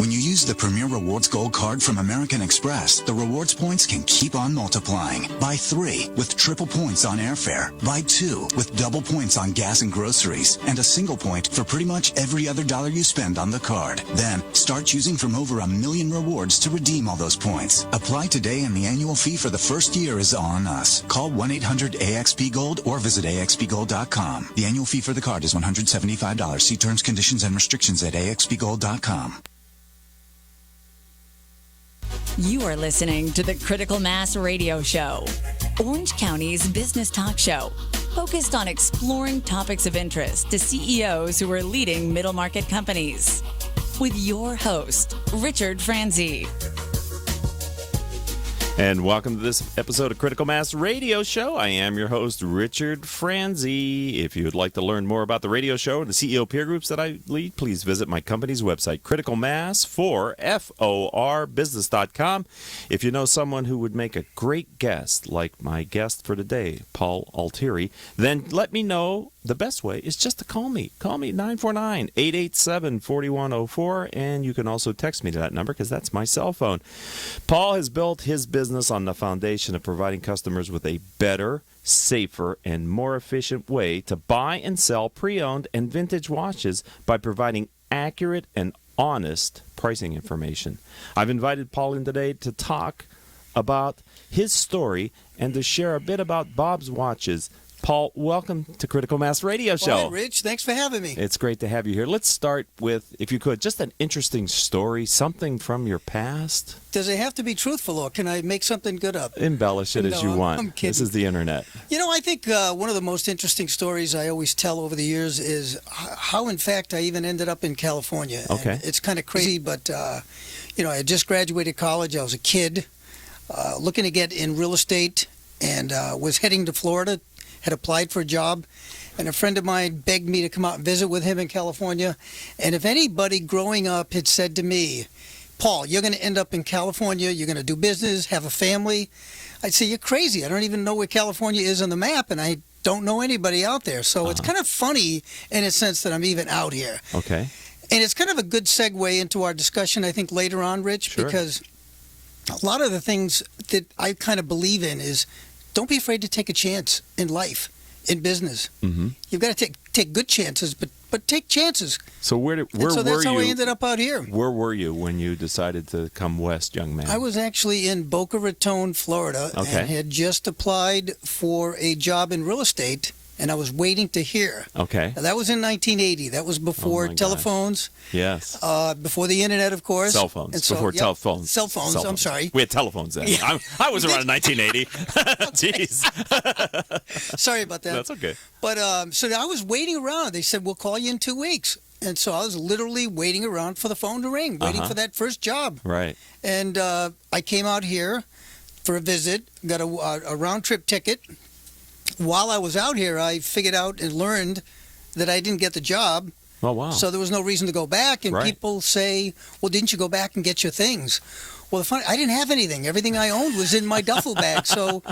When you use the Premier Rewards Gold Card from American Express, the rewards points can keep on multiplying. Buy 3 with triple points on airfare. Buy 2 with double points on gas and groceries. And a single point for pretty much every other dollar you spend on the card. Then, start choosing from over 1 million rewards to redeem all those points. Apply today and the annual fee for the first year is on us. Call 1-800-AXP-GOLD or visit AXPGold.com. The annual fee for the card is $175. See terms, conditions, and restrictions at AXPGold.com. You are listening to the Critical Mass Radio Show, Orange County's business talk show, focused on exploring topics of interest to CEOs who are leading middle market companies. With your host, Richard Franzi. And welcome to this episode of Critical Mass Radio Show. I am your host, Richard Franzi. If you would like to learn more about the radio show and the CEO peer groups that I lead, please visit my company's website, criticalmass4business.com. If you know someone who would make a great guest, like my guest for today, Paul Altieri, then let me know. The best way is just to call me. Call me 949-887-4104, and you can also text me to that number because that's my cell phone. Paul has built his business on the foundation of providing customers with a better, safer, and more efficient way to buy and sell pre-owned and vintage watches by providing accurate and honest pricing information. I've invited Paul in today to talk about his story and to share a bit about Bob's Watches. Paul, welcome to Critical Mass Radio Show. Hi, Rich. Thanks for having me. It's great to have you here. Let's start with, if you could, just an interesting story, something from your past. Does it have to be truthful, or can I make something good up? Embellish it as you want. I'm kidding. This is the internet. You know, I think one of the most interesting stories I always tell over the years is how, in fact, I even ended up in California. Okay. And it's kind of crazy, but, I had just graduated college. I was a kid looking to get in real estate and was heading to Florida. Had applied for a job, and a friend of mine begged me to come out and visit with him in California. And if anybody growing up had said to me, Paul, you're going to end up in California, you're going to do business, have a family, I'd say, you're crazy. I don't even know where California is on the map, and I don't know anybody out there. So it's kind of funny in a sense that I'm even out here. Okay. And it's kind of a good segue into our discussion, I think, later on, Rich, Sure. because a lot of the things that I kind of believe in is don't be afraid to take a chance in life, in business. Mm-hmm. You've got to take good chances, but take chances. So where so were that's you? how I ended up out here. Where were you when you decided to come west, young man? I was actually in Boca Raton, Florida, and had just applied for a job in real estate, and I was waiting to hear. Okay. Now, that was in 1980. That was before telephones. Yes. Before the internet, of course. Cell phones. And so, before telephones. Cell phones. I'm sorry. We had telephones then. Yeah. I was around in 1980. Jeez. Sorry about that. That's okay. But so I was waiting around. They said, we'll call you in 2 weeks. And so I was literally waiting around for the phone to ring, waiting for that first job. Right. And I came out here for a visit, got a round-trip ticket. While I was out here, I figured out and learned that I didn't get the job. Oh, wow. So there was no reason to go back. And Right. people say, well, didn't you go back and get your things? Well, I didn't have anything. Everything I owned was in my duffel bag. So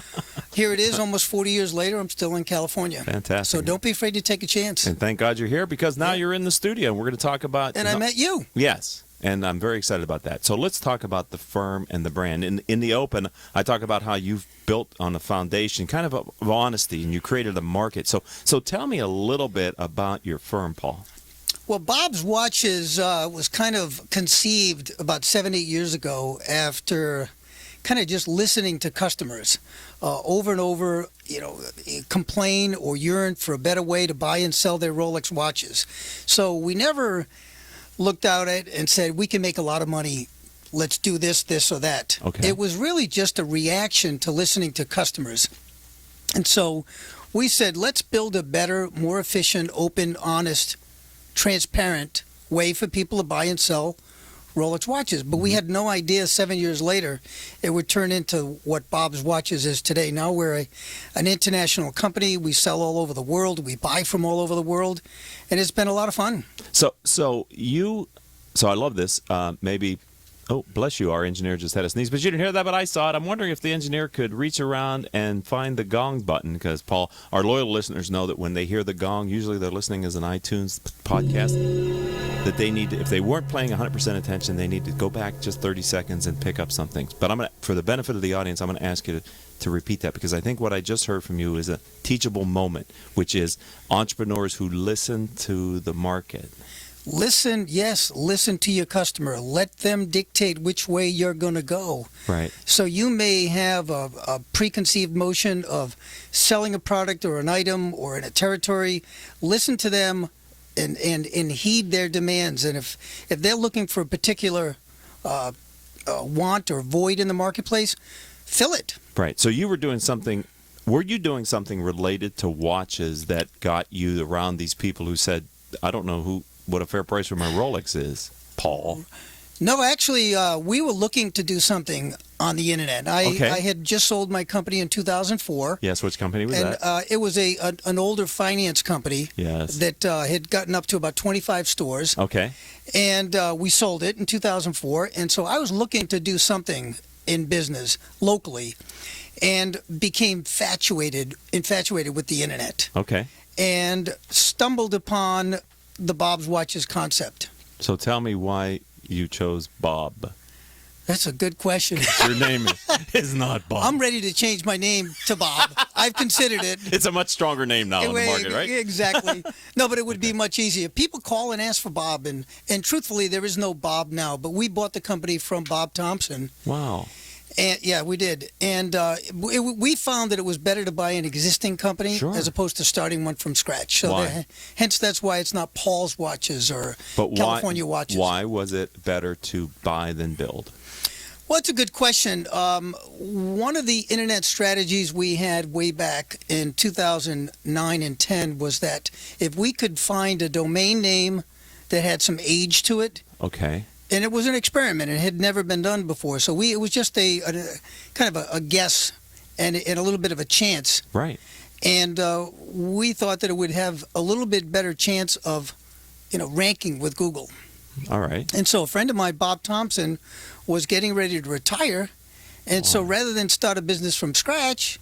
here it is, almost 40 years later, I'm still in California. Fantastic. So don't be afraid to take a chance. And thank God you're here, because now you're in the studio, and we're going to talk about... And I met you. Yes, and I'm very excited about that. So let's talk about the firm and the brand. In the open, I talk about how you've built on a foundation kind of honesty, and you created a market. So tell me a little bit about your firm, Paul. Well, Bob's Watches was kind of conceived about 7-8 years ago after kind of just listening to customers over and over, complain or yearn for a better way to buy and sell their Rolex watches. So we never looked out at it and said, we can make a lot of money. Let's do this, this, or that. Okay. It was really just a reaction to listening to customers. And so we said, let's build a better, more efficient, open, honest, transparent way for people to buy and sell Rolex watches. But we had no idea 7 years later it would turn into what Bob's Watches is today. Now we're an international company. We sell all over the world. We buy from all over the world. And it's been a lot of fun. So I love this. Maybe Oh, bless you. Our engineer just had a sneeze, but you didn't hear that, but I saw it. I'm wondering if the engineer could reach around and find the gong button, because, Paul, our loyal listeners know that when they hear the gong, usually they're listening as an iTunes podcast, that they need to, if they weren't paying 100% attention, they need to go back just 30 seconds and pick up something. But I'm gonna, for the benefit of the audience, I'm going to ask you to repeat that, because I think what I just heard from you is a teachable moment, which is entrepreneurs who listen to the market. Listen to your customer. Let them dictate which way you're going to go. Right. So you may have a preconceived notion of selling a product or an item or in a territory. Listen to them and heed their demands. And if they're looking for a particular want or void in the marketplace, fill it. Right. So you were doing something. Were you doing something related to watches that got you around these people who said, I don't know what a fair price for my Rolex is, Paul? No, actually, we were looking to do something on the internet. I had just sold my company in 2004. Yes, which company was and, that? It was an older finance company. Yes. That had gotten up to about 25 stores. Okay. And we sold it in 2004. And so I was looking to do something in business locally, and became infatuated with the internet. Okay. And stumbled upon the Bob's Watches concept. So tell me why you chose Bob. That's a good question. Your name is not Bob. I'm ready to change my name to Bob. I've considered it. It's a much stronger name now in the market, right? Exactly. No, but it would be much easier. People call and ask for Bob, and truthfully, there is no Bob now. But we bought the company from Bob Thompson. Wow. And yeah, we did. And we found that it was better to buy an existing company as opposed to starting one from scratch. So hence that's why it's not Paul's Watches or California Watches. Why was it better to buy than build? Well, it's a good question. One of the internet strategies we had way back in 2009 and 10 was that if we could find a domain name that had some age to it. Okay. And it was an experiment. It had never been done before. So it was just a kind of a guess and a little bit of a chance. Right. And we thought that it would have a little bit better chance of, ranking with Google. All right. And so a friend of mine, Bob Thompson, was getting ready to retire. And so rather than start a business from scratch,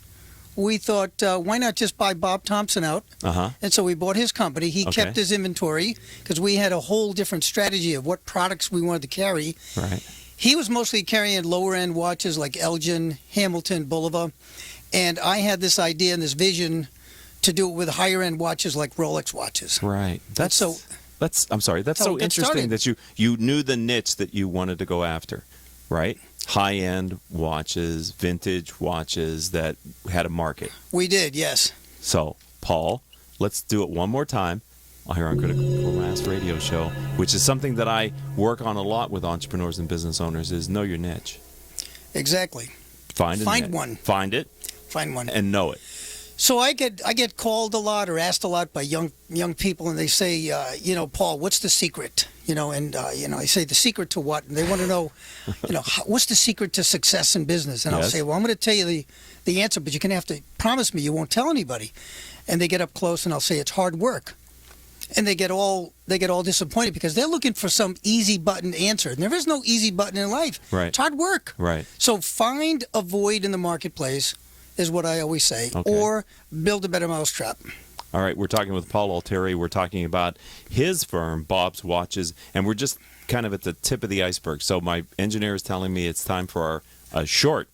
we thought, why not just buy Bob Thompson out? Uh-huh. And so we bought his company. He kept his inventory because we had a whole different strategy of what products we wanted to carry. Right. He was mostly carrying lower-end watches like Elgin, Hamilton, Bulova. And I had this idea and this vision to do it with higher-end watches like Rolex watches. Right. That's so interesting that you knew the niche that you wanted to go after, right? High-end watches, vintage watches that had a market. We did, yes. So, Paul, let's do it one more time here on Critical Mass Radio Show, which is something that I work on a lot with entrepreneurs and business owners, is know your niche. Exactly. Find one. Find it. Find one. And know it. So I get called a lot or asked a lot by young people, and they say, Paul, what's the secret? I say, the secret to what? And they want to know, what's the secret to success in business? And I'll say, well, I'm going to tell you the answer, but you're going to have to promise me you won't tell anybody. And they get up close, and I'll say it's hard work. And they get all disappointed because they're looking for some easy button answer. And there is no easy button in life. Right. It's hard work. Right. So find a void in the marketplace, is what I always say, or build a better mousetrap. All right, we're talking with Paul Altieri. We're talking about his firm, Bob's Watches, and we're just kind of at the tip of the iceberg. So my engineer is telling me it's time for our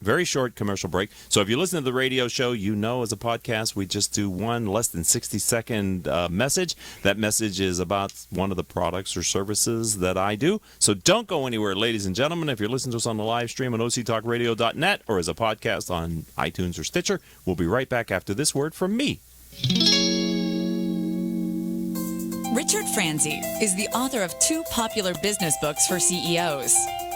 very short commercial break. So if you listen to the radio show, as a podcast, we just do one less than 60-second message. That message is about one of the products or services that I do. So don't go anywhere, ladies and gentlemen. If you're listening to us on the live stream on octalkradio.net or as a podcast on iTunes or Stitcher, we'll be right back after this word from me. Richard Franzi is the author of 2 popular business books for CEOs.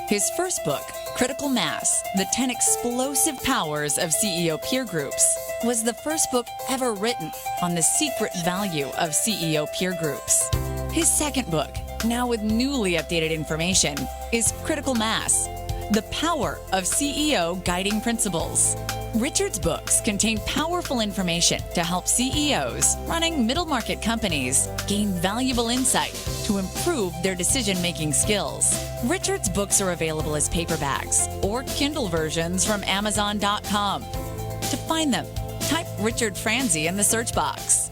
His first book, Critical Mass, The 10 Explosive Powers of CEO Peer Groups, was the first book ever written on the secret value of CEO peer groups. His second book, now with newly updated information, is Critical Mass, The Power of CEO Guiding Principles. Richard's books contain powerful information to help CEOs running middle-market companies gain valuable insight to improve their decision-making skills. Richard's books are available as paperbacks or Kindle versions from Amazon.com. To find them, type Richard Franzi in the search box.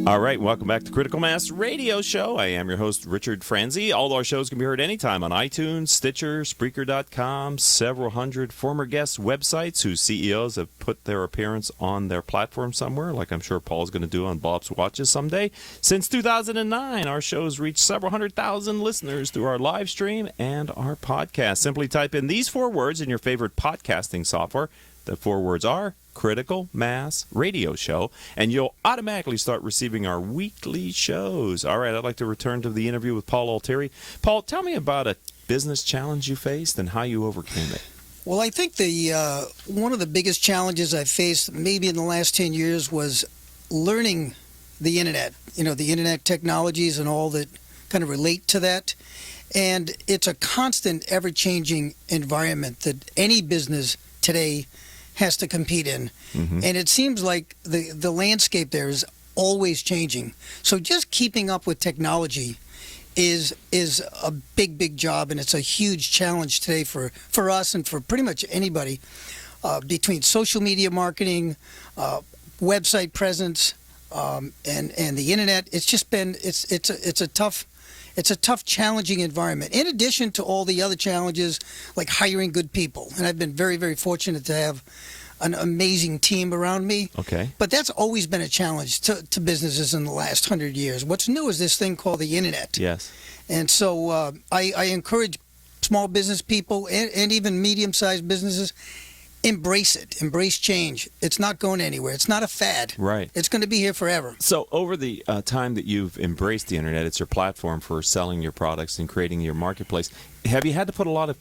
All right, welcome back to Critical Mass Radio Show. I am your host, Richard Franzi. All our shows can be heard anytime on iTunes, Stitcher, Spreaker.com, several hundred former guest websites whose CEOs have put their appearance on their platform somewhere, like I'm sure Paul's going to do on Bob's Watches someday. Since 2009, our shows reached several 100,000 listeners through our live stream and our podcast. Simply type in these 4 words in your favorite podcasting software. The 4 words are Critical Mass Radio Show, and you'll automatically start receiving our weekly shows. All right, I'd like to return to the interview with Paul Altieri. Paul, tell me about a business challenge you faced and how you overcame it. Well, I think one of the biggest challenges I faced maybe in the last 10 years was learning the internet, the internet technologies and all that kind of relate to that. And it's a constant, ever-changing environment that any business today has to compete in. Mm-hmm. And it seems like the landscape there is always changing. So just keeping up with technology is a big job, and it's a huge challenge today for us and for pretty much anybody, between social media marketing, website presence, and the internet. It's just been it's a tough, challenging environment, in addition to all the other challenges like hiring good people. And I've been very, very fortunate to have an amazing team around me. Okay. But that's always been a challenge to businesses in the last 100 years. What's new is this thing called the internet. Yes. And so I encourage small business people and even medium-sized businesses, embrace it. Embrace change. It's not going anywhere. It's not a fad. Right. It's going to be here forever. So over the time that you've embraced the internet, it's your platform for selling your products and creating your marketplace. Have you had to put a lot of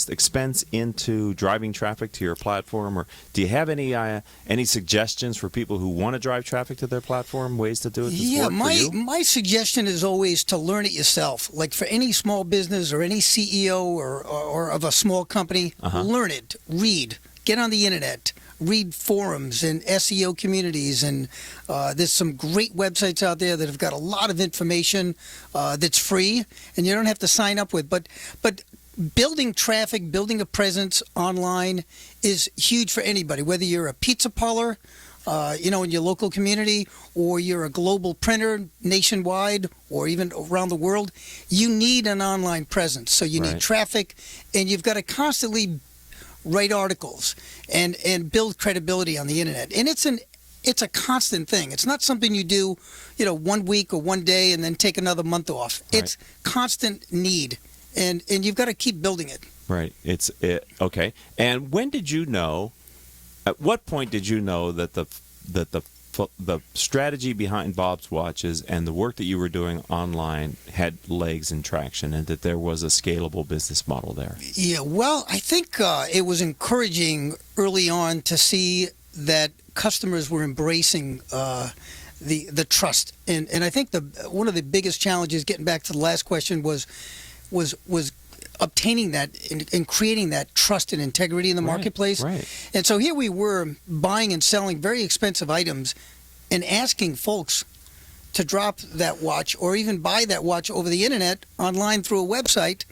expense into driving traffic to your platform, or do you have any suggestions for people who want to drive traffic to their platform, ways to do it? Yeah, my suggestion is always to learn it yourself. Like for any small business or any CEO or of a small company, learn it, read. Get on the internet, read forums and SEO communities, and there's some great websites out there that have got a lot of information that's free, and you don't have to sign up with. But building traffic, building a presence online is huge for anybody, whether you're a pizza parlor, in your local community, or you're a global printer nationwide, or even around the world. You need an online presence, so you need traffic, and you've got to constantly write articles and build credibility on the internet. And it's a constant thing. It's not something you do, 1 week or 1 day and then take another month off. Right. It's constant need, and you've got to keep building it. Right. Okay. And when did you know? At what point did you know that the strategy behind Bob's Watches and the work that you were doing online had legs and traction, and that there was a scalable business model there? Yeah, well, I think it was encouraging early on to see that customers were embracing the trust. And I think one of the biggest challenges, getting back to the last question, was obtaining that and creating that trust and integrity in the marketplace. Right. And so here we were buying and selling very expensive items and asking folks to drop that watch or even buy that watch over the internet online through a website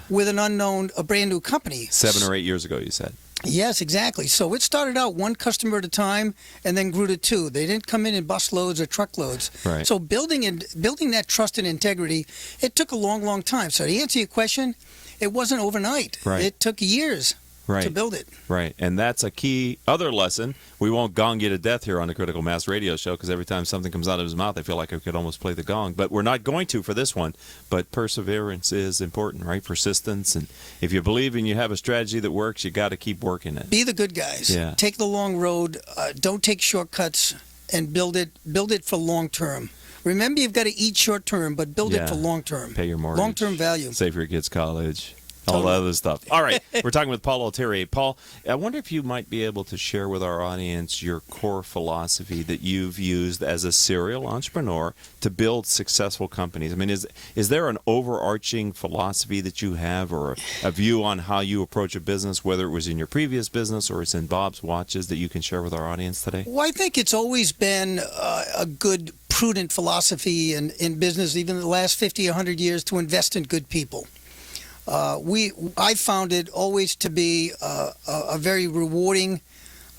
with a brand new company. 7 or 8 years ago, you said. Yes, exactly. So it started out one customer at a time and then grew to 2. They didn't come in busloads or truckloads. Right. So building that trust and integrity, it took a long time. So to answer your question, it wasn't overnight. Right. It took years to build it. Right. And that's a key other lesson. We won't gong you to death here on the Critical Mass Radio Show, because every time something comes out of his mouth, I feel like I could almost play the gong. But we're not going to for this one. But perseverance is important, right? Persistence. And if you believe and you have a strategy that works, you got to keep working it. Be the good guys. Yeah. Take the long road. Don't take shortcuts, and build it for long term. Remember, you've got to eat short term, but build it for long term. Pay your mortgage. Long term value. Save for your kids' college. All the other stuff. All right. We're talking with Paul Altieri. Paul, I wonder if you might be able to share with our audience your core philosophy that you've used as a serial entrepreneur to build successful companies. I mean, is there an overarching philosophy that you have, or a view on how you approach a business, whether it was in your previous business or it's in Bob's Watches, that you can share with our audience today? Well, I think it's always been a good prudent philosophy in business, even the last 50, 100 years, to invest in good people. I found it always to be a very rewarding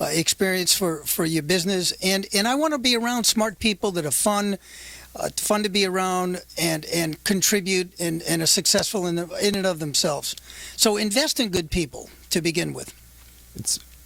experience for your business, and I want to be around smart people that are fun to be around and contribute and are successful in and of themselves. So invest in good people to begin with.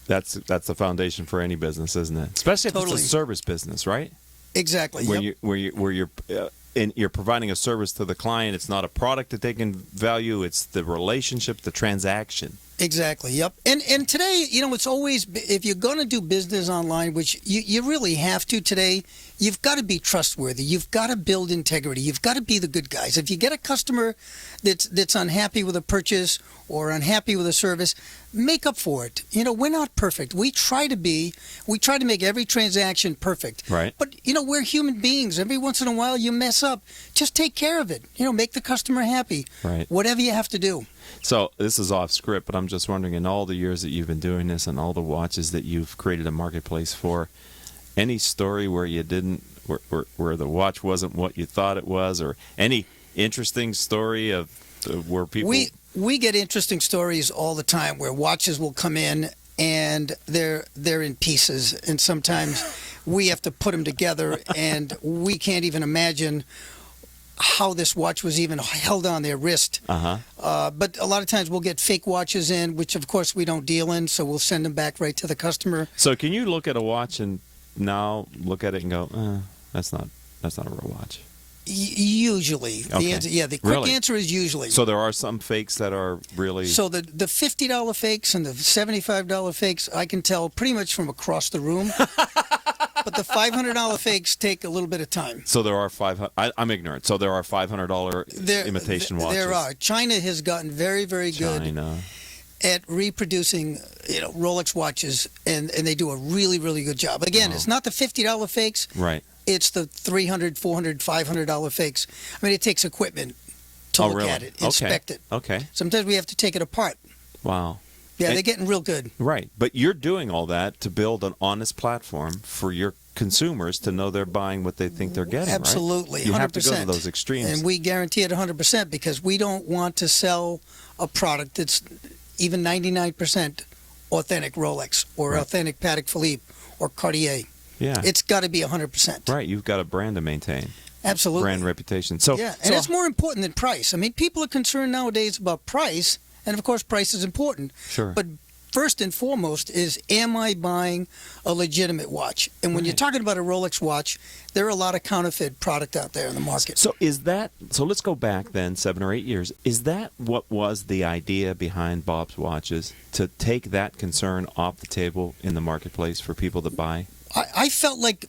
That's the foundation for any business, isn't it? Especially if it's a service business, right? Exactly. Where you're providing a service to the client. It's not a product that they can value. It's the relationship, the transaction. Exactly. Yep. And today, it's always, if you're going to do business online, which you really have to today, you've got to be trustworthy. You've got to build integrity. You've got to be the good guys. If you get a customer that's unhappy with a purchase or unhappy with a service, make up for it. We're not perfect. We try to make every transaction perfect. Right. But, we're human beings. Every once in a while you mess up. Just take care of it. Make the customer happy. Right. Whatever you have to do. So this is off script, but I'm just wondering, in all the years that you've been doing this and all the watches that you've created a marketplace for, any story where you didn't, where the watch wasn't what you thought it was, or any interesting story of where people... We get interesting stories all the time where watches will come in and they're in pieces, and sometimes we have to put them together, and we can't even imagine how this watch was even held on their wrist. But a lot of times we'll get fake watches in, which of course we don't deal in, so we'll send them back right to the customer. So can you look at a watch and now look at it and go, that's not a real watch? Usually. Okay. The quick answer is usually. So there are some fakes that are really... So the $50 fakes and the $75 fakes, I can tell pretty much from across the room. But the $500 fakes take a little bit of time. So there are I'm ignorant. So there are $500 imitation watches. There are. China has gotten very, very good at reproducing, Rolex watches, and they do a really, really good job. Again, it's not the $50 fakes. Right. It's the $300, $400, $500 fakes. I mean, it takes equipment to look at it, inspect it. Okay. Sometimes we have to take it apart. Wow. Yeah, they're getting real good. Right. But you're doing all that to build an honest platform for your consumers to know they're buying what they think they're getting. Absolutely. Right? You 100%. have to go to those extremes. And we guarantee it 100% because we don't want to sell a product that's even 99% authentic Rolex or authentic Patek Philippe or Cartier. Yeah. It's got to be 100%. Right. You've got a brand to maintain. Absolutely. Brand reputation. And it's more important than price. I mean, people are concerned nowadays about price, and of course price is important. Sure. But first and foremost is, am I buying a legitimate watch? And when you're talking about a Rolex watch, there are a lot of counterfeit product out there in the market. So let's go back then 7 or 8 years. Is that what was the idea behind Bob's Watches, to take that concern off the table in the marketplace for people to buy? I felt like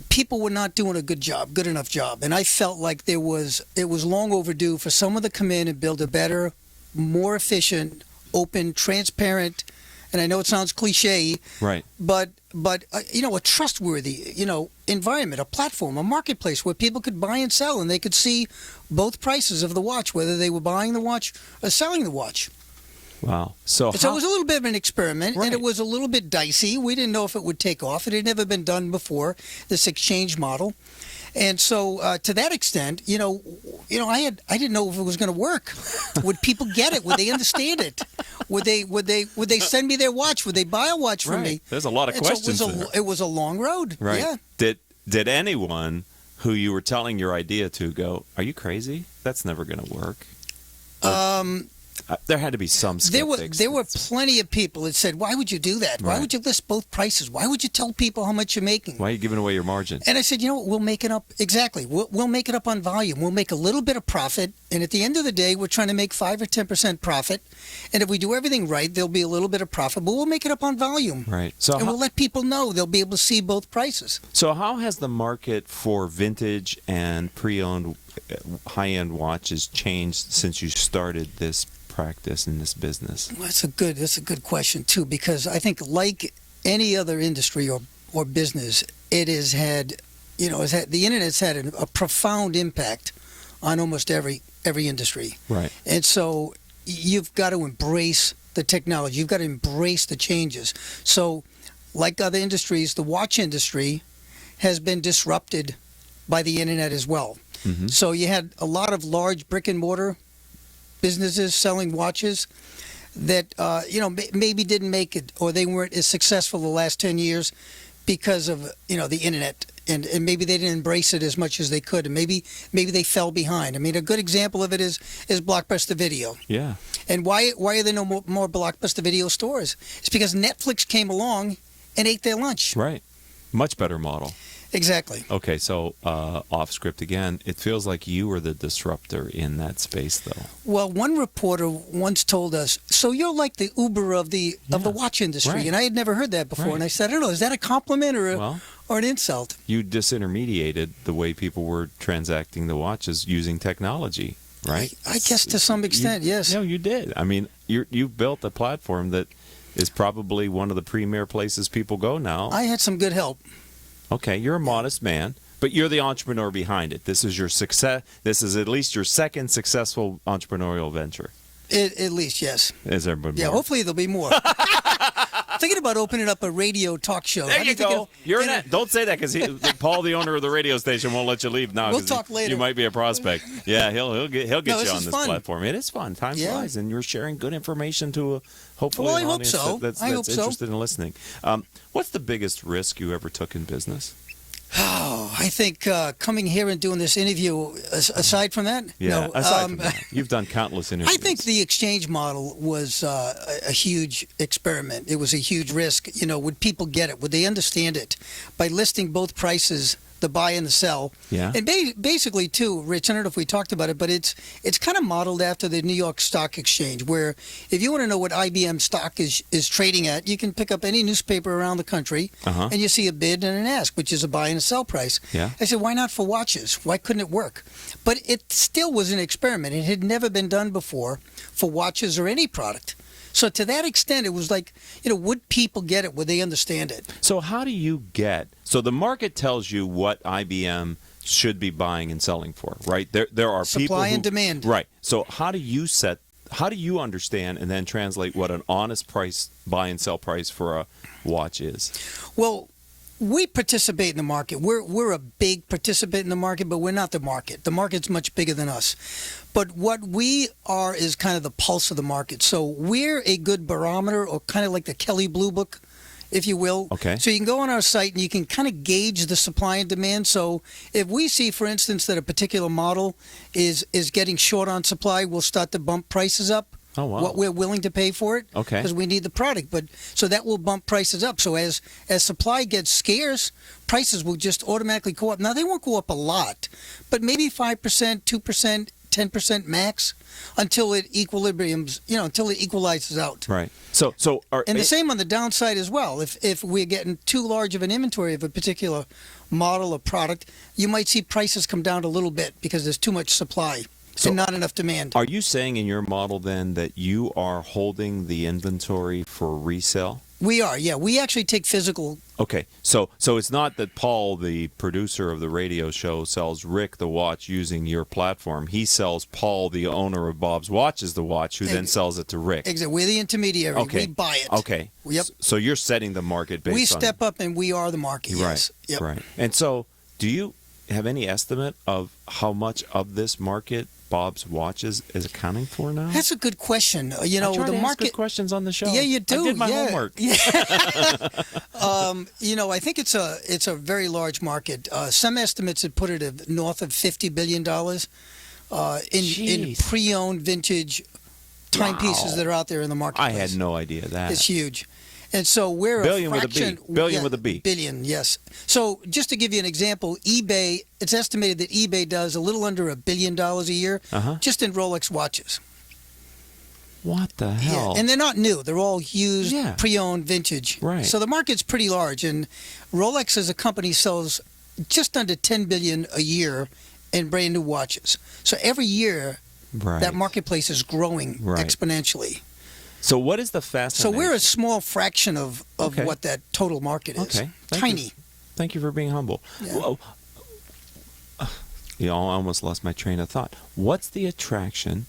people were not doing a good enough job. And I felt like it was long overdue for someone to come in and build a better, more efficient, open, transparent, and I know it sounds cliche, right? But a trustworthy, environment, a platform, a marketplace where people could buy and sell, and they could see both prices of the watch, whether they were buying the watch or selling the watch. Wow. So it was a little bit of an experiment, and it was a little bit dicey. We didn't know if it would take off. It had never been done before, this exchange model. And so to that extent, I didn't know if it was going to work. Would people get it? Would they understand it? Would they send me their watch? Would they buy a watch from me? There's a lot of questions there. It was a long road. Right. Yeah. Did anyone who you were telling your idea to go, "Are you crazy? That's never going to work"? There had to be some skeptics. There were plenty of people that said, "Why would you do that? Why would you list both prices? Why would you tell people how much you're making? Why are you giving away your margin?" And I said, we'll make it up. Exactly. We'll make it up on volume. We'll make a little bit of profit. And at the end of the day, we're trying to make 5 or 10% profit. And if we do everything right, there'll be a little bit of profit, but we'll make it up on volume. Right. And we'll let people know. They'll be able to see both prices. So how has the market for vintage and pre-owned high-end watches changed since you started this practice in this business? Well, that's a good question too, because I think like any other industry or business, it has had, the internet's had a profound impact on almost every industry. Right. And so you've got to embrace the technology. You've got to embrace the changes. So like other industries, the watch industry has been disrupted by the internet as well. So you had a lot of large brick and mortar businesses selling watches that maybe didn't make it, or they weren't as successful the last 10 years because of the internet, and maybe they didn't embrace it as much as they could, and maybe they fell behind. I mean, a good example of it is Blockbuster Video. Yeah. And why are there no more Blockbuster Video stores? It's because Netflix came along and ate their lunch. Right. Much better model. Exactly. Okay, so off script again, it feels like you were the disruptor in that space, though. Well, one reporter once told us, so you're like the Uber of the watch industry. Right. And I had never heard that before. Right. And I said, I don't know, is that a compliment or an insult? You disintermediated the way people were transacting the watches using technology, right? I guess to some extent, yes. No, you did. I mean, you've built a platform that is probably one of the premier places people go now. I had some good help. Okay, you're a modest man, but you're the entrepreneur behind it. This is your success. This is at least your second successful entrepreneurial venture. At least, yes. Is there more? Yeah, hopefully there'll be more. Thinking about opening up a radio talk show. There you go. Don't say that because Paul, the owner of the radio station, won't let you leave now. We'll talk later. You might be a prospect. Yeah, he'll get you on this fun. platform. It is fun. Time flies, and you're sharing good information to hopefully an audience that's interested in listening. What's the biggest risk you ever took in business? Oh, I think coming here and doing this interview, aside from that? Yeah, no, aside from that. You've done countless interviews. I think the exchange model was a huge experiment. It was a huge risk. Would people get it? Would they understand it? By listing both prices, the buy and the sell. Yeah. And basically, too, Rich, I don't know if we talked about it, but it's kind of modeled after the New York Stock Exchange, where if you want to know what IBM stock is trading at, you can pick up any newspaper around the country, and you see a bid and an ask, which is a buy and a sell price. Yeah. I said, why not for watches? Why couldn't it work? But it still was an experiment. It had never been done before for watches or any product. So to that extent, it was like, would people get it? Would they understand it? So how do you so the market tells you what IBM should be buying and selling for, right? There are supply and demand. Right. So how do you understand and then translate what an honest price, buy and sell price for a watch is? Well, we participate in the market. We're a big participant in the market, but we're not the market. The market's much bigger than us. But what we are is kind of the pulse of the market. So we're a good barometer, or kind of like the Kelley Blue Book, if you will. Okay. So you can go on our site and you can kind of gauge the supply and demand. So if we see, for instance, that a particular model is getting short on supply, we'll start to bump prices up. Oh, wow. What we're willing to pay for it. Okay. Because we need the product. But so that will bump prices up. So as supply gets scarce, prices will just automatically go up. Now, they won't go up a lot, but maybe 5%, 2%, 10% max until it until it equalizes out. Right. And the same on the downside as well. If we're getting too large of an inventory of a particular model or product, you might see prices come down a little bit because there's too much supply. And not enough demand. Are you saying in your model then that you are holding the inventory for resale? We are, yeah. We actually take physical. Okay, so it's not that Paul, the producer of the radio show, sells Rick the watch using your platform. He sells Paul, the owner of Bob's Watches, the watch, who then sells it to Rick. Exactly. We're the intermediary. Okay. We buy it. Okay. Yep. So you're setting the market based on... We step up and we are the market, right. yes. Yep. Right. And so do you have any estimate of how much of this market Bob's Watches is accounting for now? That's a good question. I try the to market ask good questions on the show. Yeah, you do. I did my homework. Yeah. I think it's a very large market. Some estimates had put it at north of $50 billion in pre-owned vintage timepieces that are out there in the marketplace. I had no idea that. It's huge. And so we're billion a fraction. With a B. Billion, yes. So just to give you an example, eBay, it's estimated that eBay does a little under $1 billion a year just in Rolex watches. What the hell? Yeah. And they're not new. They're all used, pre-owned, vintage. Right. So the market's pretty large. And Rolex as a company sells just under $10 billion a year in brand new watches. So every year, that marketplace is growing exponentially. So what is the fascination? So we're a small fraction of what that total market is. Okay. Tiny. Thank you for being humble. Yeah. I almost lost my train of thought. What's the attraction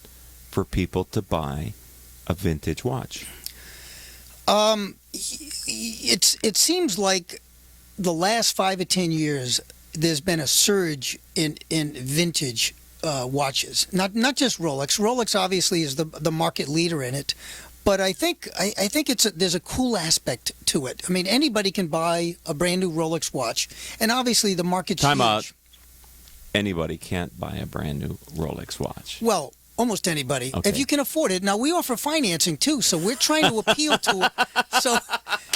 for people to buy a vintage watch? It seems like the last 5 or 10 years, there's been a surge in vintage watches. Not just Rolex. Rolex obviously is the market leader in it, but I think there's a cool aspect to it. I mean, anybody can buy a brand new Rolex watch, and obviously the market's Time huge. out. Anybody can't buy a brand new Rolex watch. Well, almost anybody, Okay. if you can afford it. Now we offer financing too, so we're trying to appeal to it.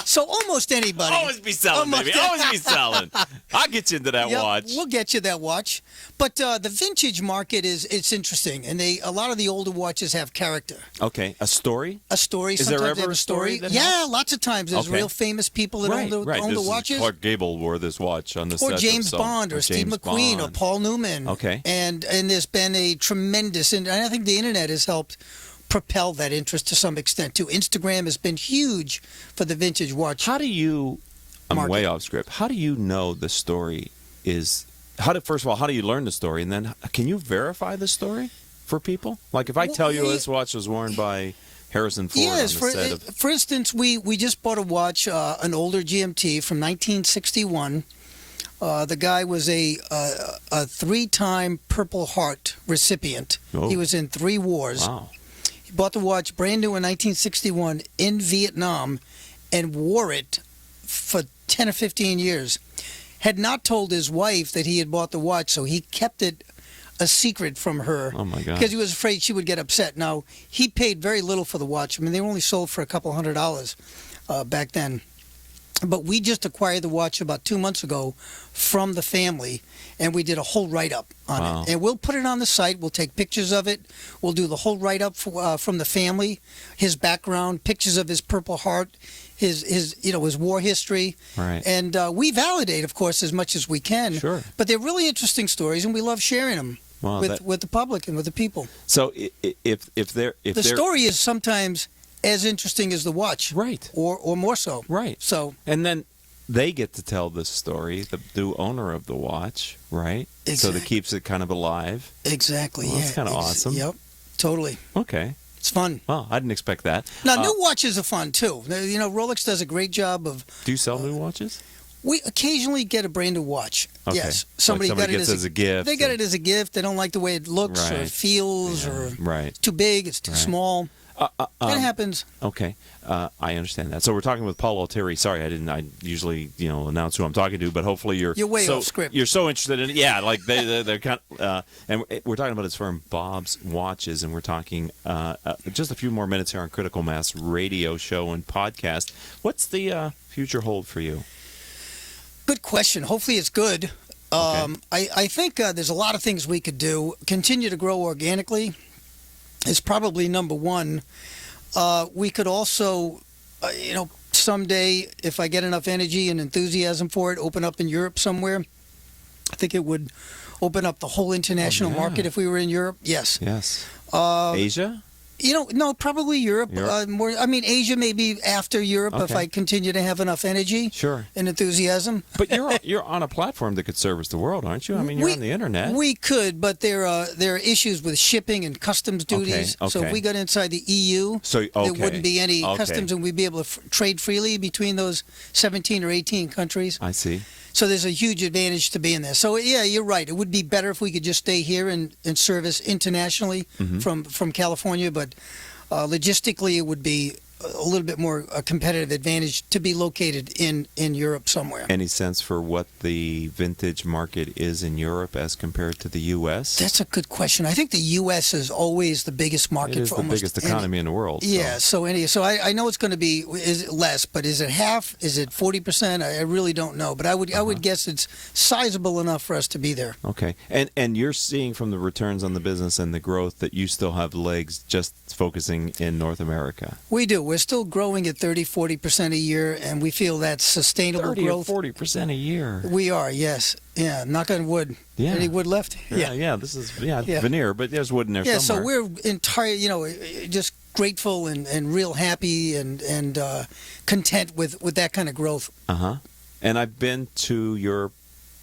So almost anybody. Always be selling, baby. Always be selling. I'll get you into that Yep, watch. we'll get you that watch. But the vintage market it's interesting, and a lot of the older watches have character. Okay, a story? A story. Is there Sometimes they ever have a story that Yeah, helps? lots of times there's Okay. real famous people that own the This is watches. Clark Gable wore this watch on the set Or of James some- Bond, or Steve James McQueen, or Bond. Paul Newman. Okay. And there's been a tremendous, and I think the internet has helped propel that interest to some extent too. Instagram has been huge for the vintage watch. How do you? I'm Market. way off script. How do you know the story is? First of all, how do you learn the story, and then can you verify the story for people? Like if I tell you this watch was worn by Harrison Ford Yes, on the set of. for instance, we just bought a watch, an older GMT from 1961. The guy was a 3-time Purple Heart recipient. Oh. He was in 3 wars. Wow. He bought the watch brand new in 1961 in Vietnam and wore it for 10 or 15 years. Had not told his wife that he had bought the watch, so he kept it a secret from her. Oh my God. Because he was afraid she would get upset. Now, he paid very little for the watch. I mean, they were only sold for a couple $100 back then. But we just acquired the watch about 2 months ago from the family, and we did a whole write-up on Wow. it. And we'll put it on the site. We'll take pictures of it. We'll do the whole write-up from the family, his background, pictures of his Purple Heart, his war history. Right. And we validate, of course, as much as we can. Sure. But they're really interesting stories, and we love sharing them Well, with the public and with the people. So if The they're story is sometimes as interesting as the watch. Right. Or more so. Right. So And then they get to tell the story, the new owner of the watch, right? So Exactly. that keeps it kind of alive. exactly. Well, that's yeah. kinda awesome. Yep. Totally. Okay. It's fun. Well, I didn't expect that. Now, new watches are fun too. You know, Rolex does a great job of. Do you sell new watches? We occasionally get a brand new watch. Okay. Yes, Like somebody somebody got it gets as a gift They got and- it as a gift. They don't like the way it looks or Right. feels, or Right. it's too big, it's too small. That happens. Okay, I understand that. So we're talking with Paul Altieri. Sorry, I usually announce who I'm talking to, but hopefully you're way so, off script. You're so interested in it. Yeah, like they're kind of, and we're talking about his firm Bob's Watches, and we're talking just a few more minutes here on Critical Mass Radio Show and podcast. What's the future hold for you? Good question. Hopefully it's good. I think there's a lot of things we could do. Continue to grow organically is probably number one. We could also, someday, if I get enough energy and enthusiasm for it, open up in Europe somewhere. I think it would open up the whole international market if we were in Europe. Yes. Yes. Uh, Asia? No, probably Europe. Europe? More. I mean, Asia maybe after Europe if Okay. I continue to have enough energy Sure. and enthusiasm. But you're on a platform that could service the world, aren't you? I mean, you're on the internet. We could, but there are issues with shipping and customs duties. So okay. if we got inside the EU, So there wouldn't be any Okay. customs, and we'd be able to trade freely between those 17 or 18 countries. I see. So there's a huge advantage to being there. So yeah, you're right. It would be better if we could just stay here and service internationally Mm-hmm. from California, but logistically it would be a little bit more a competitive advantage to be located in Europe somewhere. Any sense for what the vintage market is in Europe as compared to the U.S.? That's a good question. I think the U.S. is always the biggest market It is for the almost biggest any- economy in the world. so- Yeah, so I know it's going to be less, but is it half? Is it 40%? I really don't know, but I would guess it's sizable enough for us to be there. Okay. And you're seeing from the returns on the business and the growth that you still have legs just focusing in North America. We do. We're still growing at 30-40% a year, and we feel that's sustainable 30 growth. or 40% a year. We are, yes. Yeah, knock on wood. Yeah. Any wood left? Yeah, this is Yeah. veneer, but there's wood in there Yeah, somewhere. so we're just grateful and real happy and content with that kind of growth. Uh-huh. And I've been to your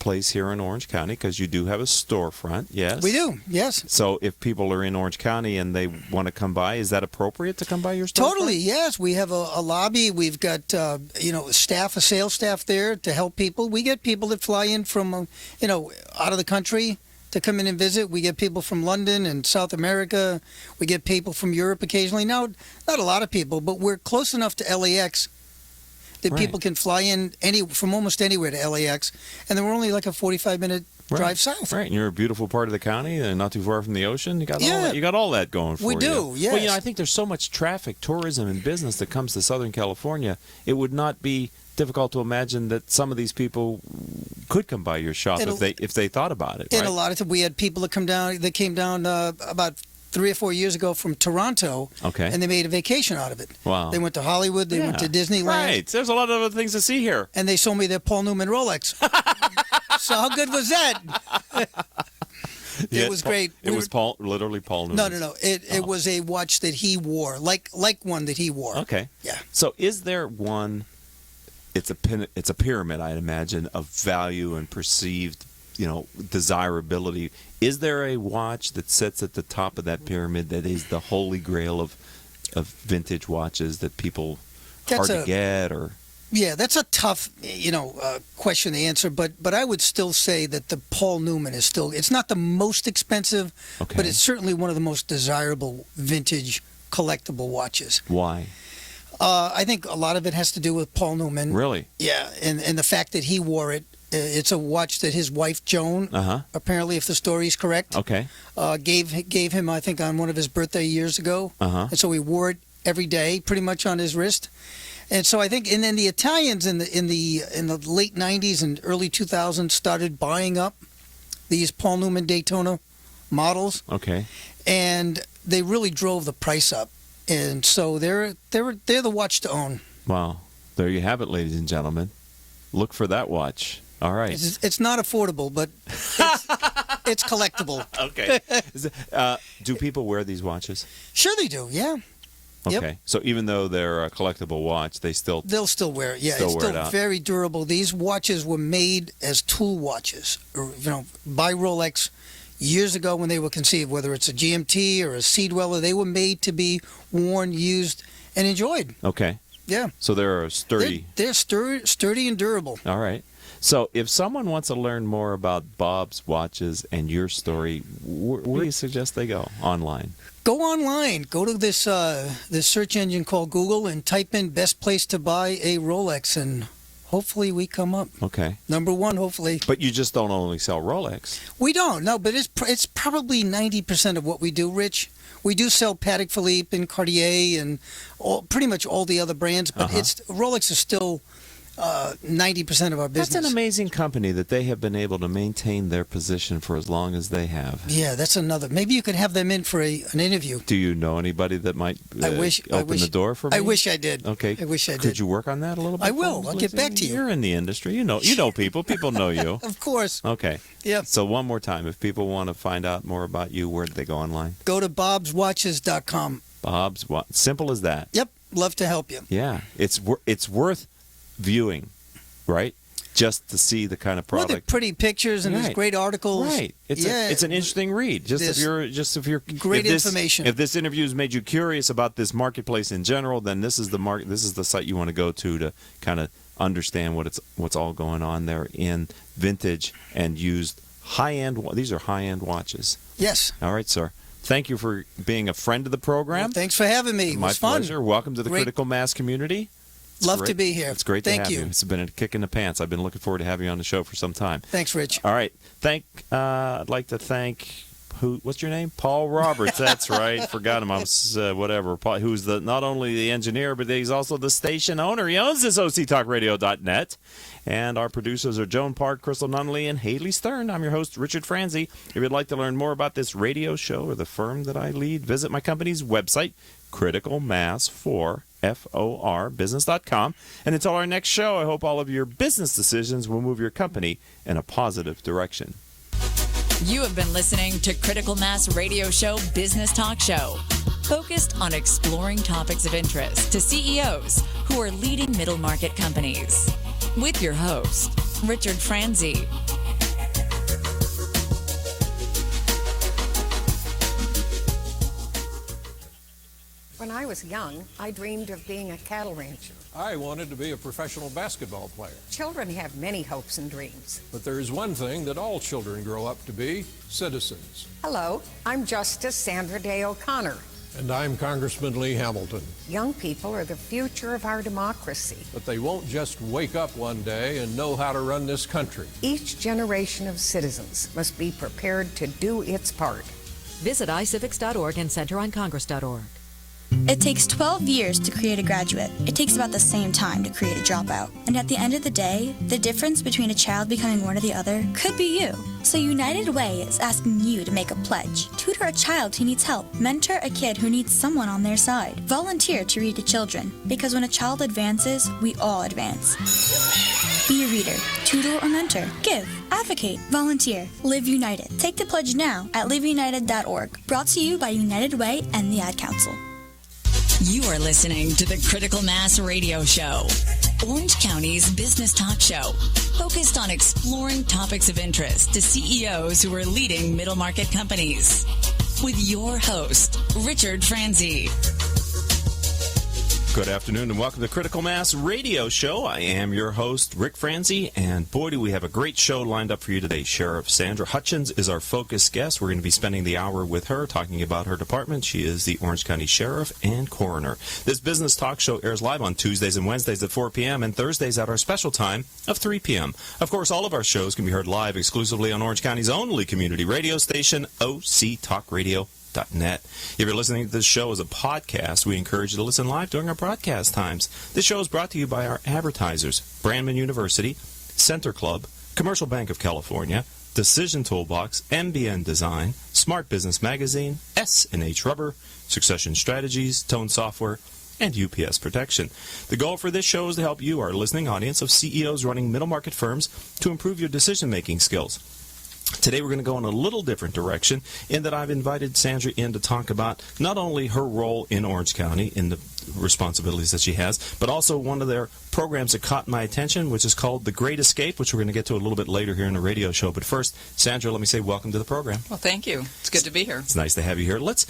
marketplace here in Orange County because you do have a storefront, yes? We do, yes. So if people are in Orange County and they want to come by, is that appropriate to come by your storefront? Totally, yes. We have a lobby. We've got, staff, a sales staff there to help people. We get people that fly in from, out of the country to come in and visit. We get people from London and South America. We get people from Europe occasionally. Now, not a lot of people, but we're close enough to LAX that people can fly in from almost anywhere to LAX, and then we're only like a 45-minute drive south. Right, and you're a beautiful part of the county, and not too far from the ocean. You got all that going for you. We do, yes. Well, I think there's so much traffic, tourism, and business that comes to Southern California. It would not be difficult to imagine that some of these people could come by your shop if they thought about it. And a lot of times we had people that came down about 3 or 4 years ago from Toronto, and they made a vacation out of it. Wow. They went to Hollywood, they went to Disneyland. Right, there's a lot of other things to see here. And they sold me their Paul Newman Rolex. So how good was that? It was great. It was literally Paul Newman. No. It was a watch that he wore, like one that he wore. Okay. Yeah. So is there one, it's a pyramid, I'd imagine, of value and perceived desirability. Is there a watch that sits at the top of that pyramid that is the holy grail of vintage watches that people hard to get? Or yeah, that's a tough question to answer, but I would still say that the Paul Newman is still, it's not the most expensive, but it's certainly one of the most desirable vintage collectible watches. Why? I think a lot of it has to do with Paul Newman. Really? Yeah, and the fact that he wore it. It's a watch that his wife Joan, apparently, if the story is correct, gave him, I think, on one of his birthday years ago, and so he wore it every day, pretty much on his wrist. And so I think, and then the Italians in the late '90s and early 2000s started buying up these Paul Newman Daytona models. Okay. And they really drove the price up, and so they're the watch to own. Wow, there you have it, ladies and gentlemen. Look for that watch. All right. It's not affordable, but it's collectible. Okay. Do people wear these watches? Sure they do, yeah. Okay. Yep. So even though they're a collectible watch, they'll still wear it. Yeah, it's still very durable. These watches were made as tool watches, by Rolex years ago when they were conceived, whether it's a GMT or a Sea Dweller, they were made to be worn, used, and enjoyed. Okay. Yeah. So they're sturdy. They're sturdy and durable. All right. So if someone wants to learn more about Bob's watches and your story, where do you suggest they go online? Go online. Go to this search engine called Google and type in best place to buy a Rolex, and hopefully we come up. Okay. Number one, hopefully. But you just don't only sell Rolex. We don't. No, but it's probably 90% of what we do, Rich. We do sell Patek Philippe and Cartier and pretty much all the other brands, but Rolex is still 90% of our business. That's an amazing company that they have been able to maintain their position for as long as they have. Yeah, that's another. Maybe you could have them in for an interview. Do you know anybody that might open the door for me? I wish I did. Okay. I wish I did. Could you work on that a little bit? I will. I'll get back to you. You're in the industry. You know people. People know you. Of course. Okay. Yeah. So one more time, if people want to find out more about you, where do they go online? Go to bobswatches.com. Simple as that. Yep. Love to help you. Yeah. It's worth viewing, right? Just to see the kind of product. Well, they're pretty pictures and there's great articles. Right. It's an interesting read. If you're great information. If this interview has made you curious about this marketplace in general, then this is the site you want to go to kind of understand what's all going on there in vintage and used high-end. These are high-end watches. Yes. All right, sir. Thank you for being a friend of the program. Well, thanks for having me. It was fun. My pleasure. Welcome to the Critical Mass community. Love to be here. It's great to have you. It's been a kick in the pants. I've been looking forward to having you on the show for some time. Thanks, Rich. All right. I'd like to thank what's your name? Paul Roberts. That's right. Forgot him. I was whatever. Paul, who's not only the engineer, but he's also the station owner. He owns this OCTalkRadio.net. And our producers are Joan Park, Crystal Nunley, and Haley Stern. I'm your host, Richard Franzi. If you'd like to learn more about this radio show or the firm that I lead, visit my company's website, criticalmass4FORbusiness.com. And until our next show, I hope all of your business decisions will move your company in a positive direction. You have been listening to Critical Mass Radio Show Business Talk Show, focused on exploring topics of interest to CEOs who are leading middle market companies. With your host, Richard Franzi. When I was young, I dreamed of being a cattle rancher. I wanted to be a professional basketball player. Children have many hopes and dreams. But there is one thing that all children grow up to be: citizens. Hello, I'm Justice Sandra Day O'Connor. And I'm Congressman Lee Hamilton. Young people are the future of our democracy. But they won't just wake up one day and know how to run this country. Each generation of citizens must be prepared to do its part. Visit iCivics.org and CenterOnCongress.org. It takes 12 years to create a graduate. It takes about the same time to create a dropout. And at the end of the day, the difference between a child becoming one or the other could be you. So United Way is asking you to make a pledge. Tutor a child who needs help. Mentor a kid who needs someone on their side. Volunteer to read to children. Because when a child advances, we all advance. Be a reader, tutor or mentor. Give, advocate, volunteer. Live United. Take the pledge now at liveunited.org. Brought to you by United Way and the Ad Council. You are listening to the Critical Mass Radio Show, Orange County's business talk show, focused on exploring topics of interest to CEOs who are leading middle market companies. With your host, RIc Franzi. Good afternoon and welcome to Critical Mass Radio Show. I am your host, RIc Franzi, and boy, do we have a great show lined up for you today. Sheriff Sandra Hutchins is our focus guest. We're going to be spending the hour with her talking about her department. She is the Orange County Sheriff and Coroner. This business talk show airs live on Tuesdays and Wednesdays at 4 p.m. and Thursdays at our special time of 3 p.m. Of course, all of our shows can be heard live exclusively on Orange County's only community radio station, OCTalkRadio.net. If you're listening to this show as a podcast, we encourage you to listen live during our broadcast times. This show is brought to you by our advertisers: Brandman University, Center Club, Commercial Bank of California, Decision Toolbox, MBN Design, Smart Business Magazine, S&H Rubber, Succession Strategies, Tone Software, and UPS Protection. The goal for this show is to help you, our listening audience of CEOs running middle market firms, to improve your decision-making skills. Today we're going to go in a little different direction in that I've invited Sandra in to talk about not only her role in Orange County, in the responsibilities that she has, but also one of their programs that caught my attention, which is called The Great Escape, which we're going to get to a little bit later here in the radio show. But first, Sandra, let me say welcome to the program. Well, thank you. It's good to be here. It's nice to have you here. Let's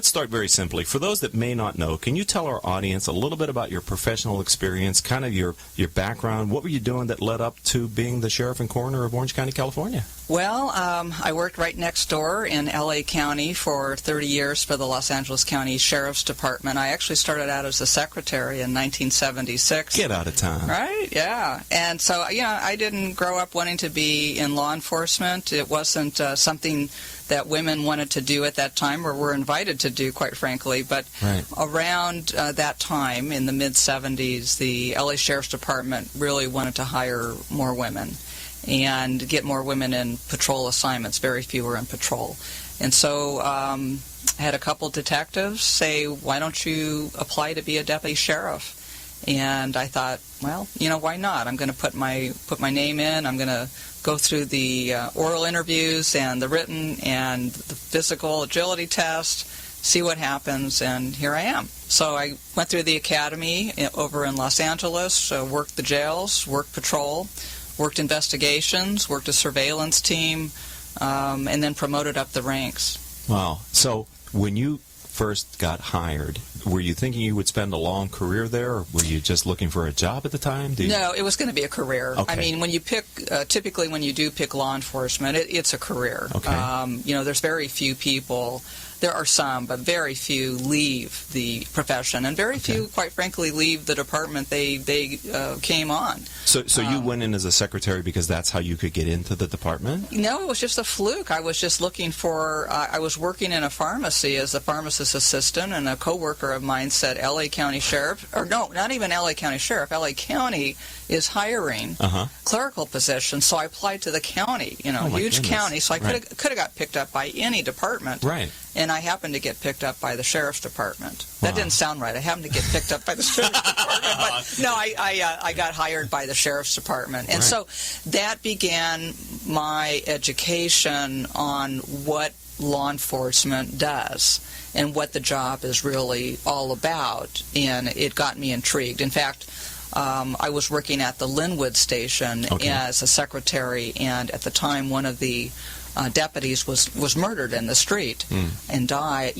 start very simply. For those that may not know, can you tell our audience a little bit about your professional experience, kind of your background? What were you doing that led up to being the Sheriff and Coroner of Orange County, California? Well, I worked right next door in L.A. County for 30 years for the Los Angeles County Sheriff's Department. I actually started out as a secretary in 1976. Get out of town. Right, yeah. And so, I didn't grow up wanting to be in law enforcement. It wasn't something that women wanted to do at that time or were invited to do, quite frankly. But right around that time, in the mid-'70s, the L.A. Sheriff's Department really wanted to hire more women and get more women in patrol assignments. Very few were in patrol. And so I had a couple detectives say, why don't you apply to be a deputy sheriff? And I thought, well, why not? I'm going to put my name in. I'm going to go through the oral interviews and the written and the physical agility test, see what happens, and here I am. So I went through the academy over in Los Angeles, worked the jails, worked patrol, worked investigations, worked a surveillance team, and then promoted up the ranks. Wow. So when you first got hired, were you thinking you would spend a long career there, or were you just looking for a job at the time? No, it was going to be a career. Okay. I mean, when you pick, typically when you do pick law enforcement, it's a career. Okay. There's very few people. There are some, but very few leave the profession, and very few, quite frankly, leave the department they came on. So you went in as a secretary because that's how you could get into the department? No, it was just a fluke. I was just looking for, I was working in a pharmacy as a pharmacist assistant, and a coworker of mine said L.A. County Sheriff, or no, not even L.A. County Sheriff, L.A. County is hiring clerical positions, so I applied to the county, huge county, so I could have got picked up by any department. Right. And I happened to get picked up by the Sheriff's Department. That didn't sound right. I happened to get picked up by the Sheriff's Department. But no, I got hired by the Sheriff's Department. And so that began my education on what law enforcement does and what the job is really all about. And it got me intrigued. In fact, I was working at the Linwood station as a secretary, and at the time one of the deputies was murdered in the street and died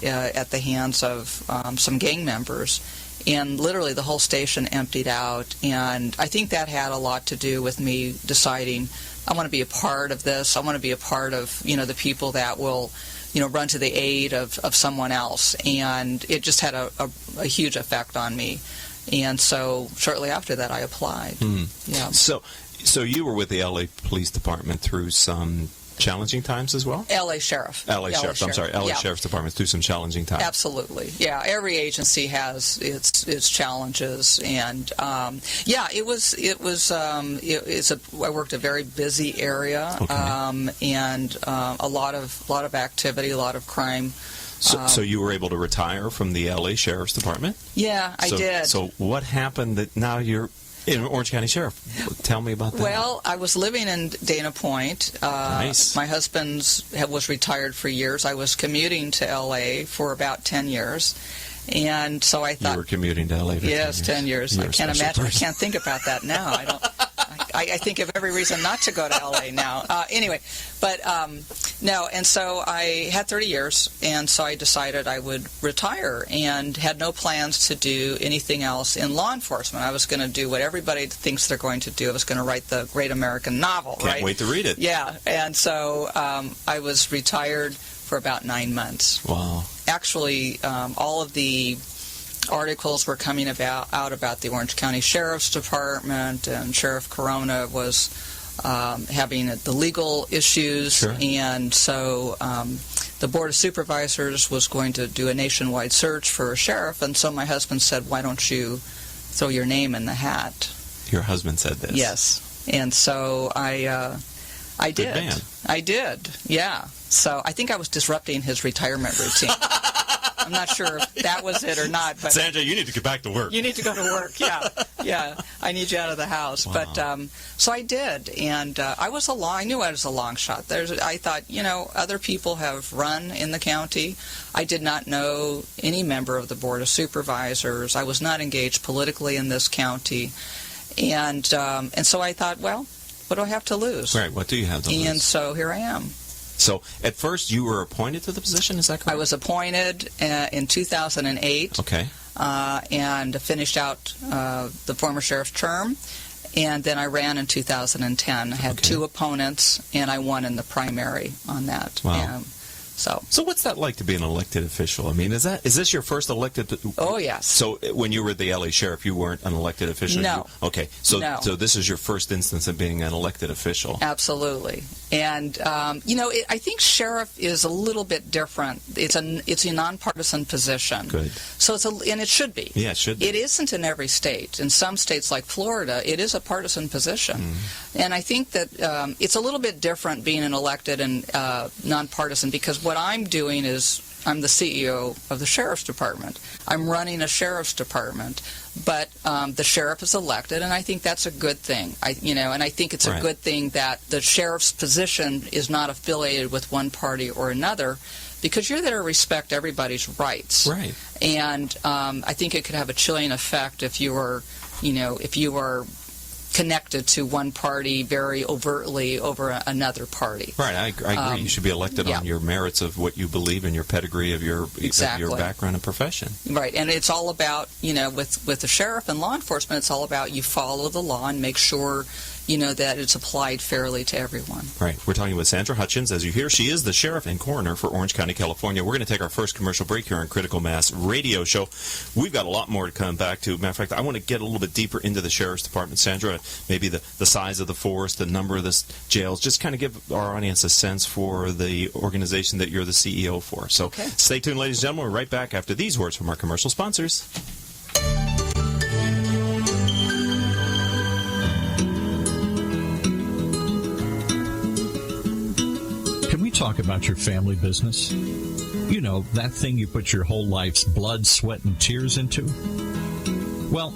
at the hands of some gang members. And literally the whole station emptied out. And I think that had a lot to do with me deciding I want to be a part of this. I want to be a part of, the people that will, run to the aid of someone else. And it just had a huge effect on me. And so shortly after that, I applied. Yeah. So you were with the L.A. Police Department through some challenging times as well? L.A. Sheriff. L.A. Sheriff. I'm sorry. L.A. Sheriff's Department through some challenging times. Absolutely. Yeah. Every agency has its challenges, and I worked a very busy area, and a lot of activity, a lot of crime. So you were able to retire from the L.A. Sheriff's Department? Yeah, I did. So what happened that now you're in Orange County Sheriff? Tell me about that. Well, I was living in Dana Point. Nice. My husband was retired for years. I was commuting to L.A. for about 10 years. And so I thought... You were commuting to L.A. for 10 years. I can't imagine. Person. I can't think about that now. I think of every reason not to go to L.A. now. No, and so I had 30 years, and so I decided I would retire and had no plans to do anything else in law enforcement. I was going to do what everybody thinks they're going to do. I was going to write the great American novel, Can't wait to read it. Yeah, and so I was retired for about 9 months. Wow. Actually, all of the articles were coming out about the Orange County Sheriff's Department, and Sheriff Corona was having the legal issues, Sure. And so the Board of Supervisors was going to do a nationwide search for a sheriff, and so my husband said, why don't you throw your name in the hat? Your husband said this? Yes. And so I did. Good man. I did, yeah. So I think I was disrupting his retirement routine. I'm not sure if that was it or not. But Sandra, you need to get back to work. You need to go to work, yeah. I need you out of the house. Wow. But so I did, and I knew I was a long shot. I thought, other people have run in the county. I did not know any member of the Board of Supervisors. I was not engaged politically in this county. And so I thought, well, what do I have to lose? Right, what do you have to lose? And so here I am. So at first you were appointed to the position, is that correct? I was appointed in 2008. Okay. And finished out the former sheriff's term. And then I ran in 2010. I had two opponents, and I won in the primary on that. Wow. So what's that like to be an elected official? I mean, is this your first elected? Oh, yes. So when you were the LA sheriff, you weren't an elected official? No. Okay. So No. So this is your first instance of being an elected official? Absolutely. And, I think sheriff is a little bit different. It's a nonpartisan position. Good. So and it should be. Yeah, it should be. It isn't in every state. In some states like Florida, it is a partisan position. And I think that it's a little bit different being an elected and nonpartisan, because what I'm doing is I'm the CEO of the Sheriff's Department. I'm running a Sheriff's Department, but the sheriff is elected, and I think that's a good thing. And I think it's a good thing that the sheriff's position is not affiliated with one party or another, because you're there to respect everybody's rights. Right. And I think it could have a chilling effect if you are connected to one party very overtly over another party. Right, I agree. You should be elected on your merits of what you believe and your pedigree of your background and profession. Right, and it's all about, with the sheriff and law enforcement, it's all about you follow the law and make sure that it's applied fairly to everyone. Right. We're talking with Sandra Hutchins. As you hear, she is the sheriff and coroner for Orange County, California. We're going to take our first commercial break here on Critical Mass Radio Show. We've got a lot more to come back to. Matter of fact, I want to get a little bit deeper into the sheriff's department. Sandra, maybe the size of the force, the number of the jails, just kind of give our audience a sense for the organization that you're the CEO for. So Stay tuned, ladies and gentlemen. We're right back after these words from our commercial sponsors. Talk about your family business. You know, that thing you put your whole life's blood, sweat, and tears into? Well,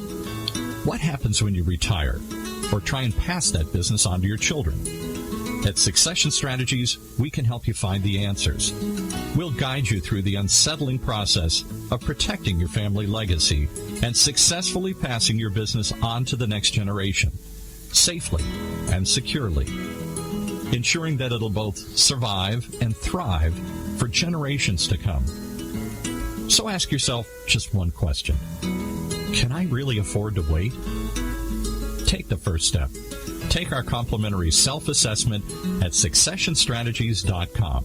what happens when you retire or try and pass that business on to your children? At Succession Strategies, we can help you find the answers. We'll guide you through the unsettling process of protecting your family legacy and successfully passing your business on to the next generation, safely and securely. ensuring that it'll both survive and thrive for generations to come. So ask yourself just one question. Can I really afford to wait? Take the first step. Take our complimentary self-assessment at successionstrategies.com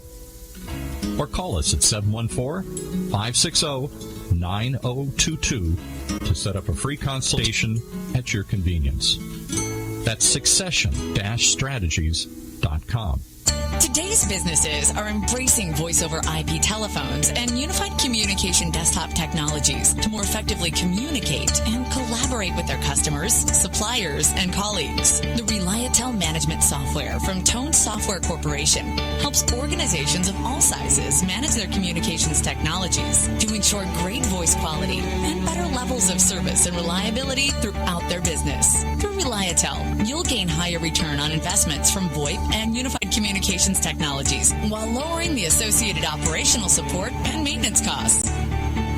or call us at 714-560-9022 to set up a free consultation at your convenience. That's succession-strategies.com. Today's businesses are embracing voice-over IP telephones and unified communication desktop technologies to more effectively communicate and collaborate with their customers, suppliers, and colleagues. The Reliatel management software from Tone Software Corporation helps organizations of all sizes manage their communications technologies to ensure great voice quality and better levels of service and reliability throughout their business. Through Reliatel, you'll gain higher return on investments from VoIP and unified communications technologies while lowering the associated operational support and maintenance costs.